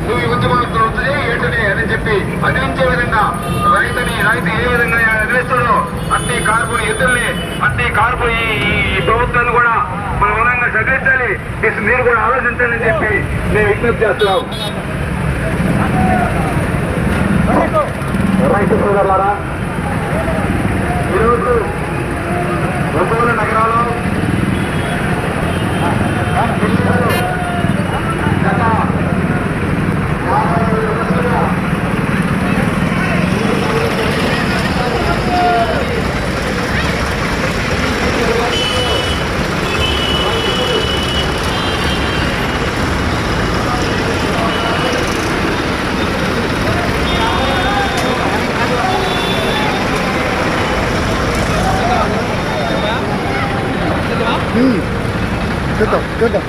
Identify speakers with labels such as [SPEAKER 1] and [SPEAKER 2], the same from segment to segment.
[SPEAKER 1] నువ్వు ఈ ఉద్యమాలతో ఏంటని అని చెప్పి అదిలించే విధంగా రైతు ఏ విధంగా ఎదిరిస్తాడో అన్ని కార్పు ఎదురుని అన్ని కార్పు ఈ ప్రభుత్వాన్ని కూడా మన విధంగా చదివించాలి. మీరు కూడా ఆలోచించాలని చెప్పి నేను విజ్ఞప్తి చేస్తున్నాం. రైతు సోదరులారా, ఈరోజు ఒంగోలు నగరంలో గత Good.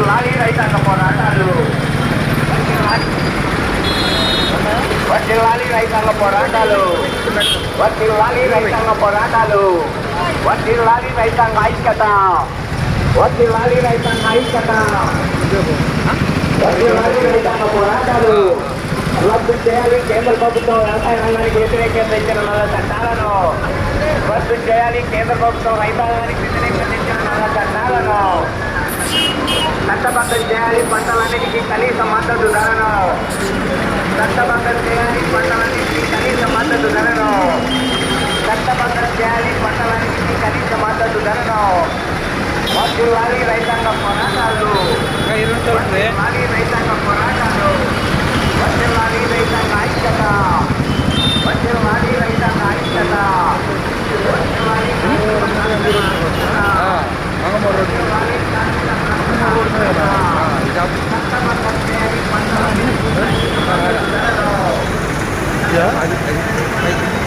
[SPEAKER 1] లారీ రైతాంగ పోరాటాలు వర్ధిల్లాలి రైతాంగ పోరాటాలు వర్ధిల్లాలి రైతాంగ పోరాటాలు వర్ధిల్లాలి రైతాంగ ఐక్యత వర్ధిల్లాలి రైతాంగ ఐక్యత వర్ధిల్లాలి రైతాంగ పోరాటాలు రద్దు చేయాలి కేంద్ర ప్రభుత్వం వ్యవసాయ రంగానికి వ్యతిరేకంగా ఇచ్చిన నల్ల చట్టాలను రద్దు చేయాలి కేంద్ర ప్రభుత్వం రైతాంగానికి వ్యతిరేకంగా ఇచ్చిన నల్ల చట్టాలను చట్టబద్ధం చేయాలి పంటలన్నిటికీ కనీస మద్దతు ధరను చట్టబద్ధం చేయాలి పంటలన్నిటికీ కనీస మద్దతు ధరను చట్టబద్ధం చేయాలి పంటలన్నిటికీ కనీస మద్దతు ధరను వర్ధిల్లాలి రైతాంగ పోరాటాలు వర్ధిల్లాలి రైతాంగ పోరాటాలు వర్ధిల్లాలి రైతాంగ ఐక్యత వర్ధిల్లాలి రైతాంగ ఐక్యత వర్ధిల్లాలి
[SPEAKER 2] Yeah, I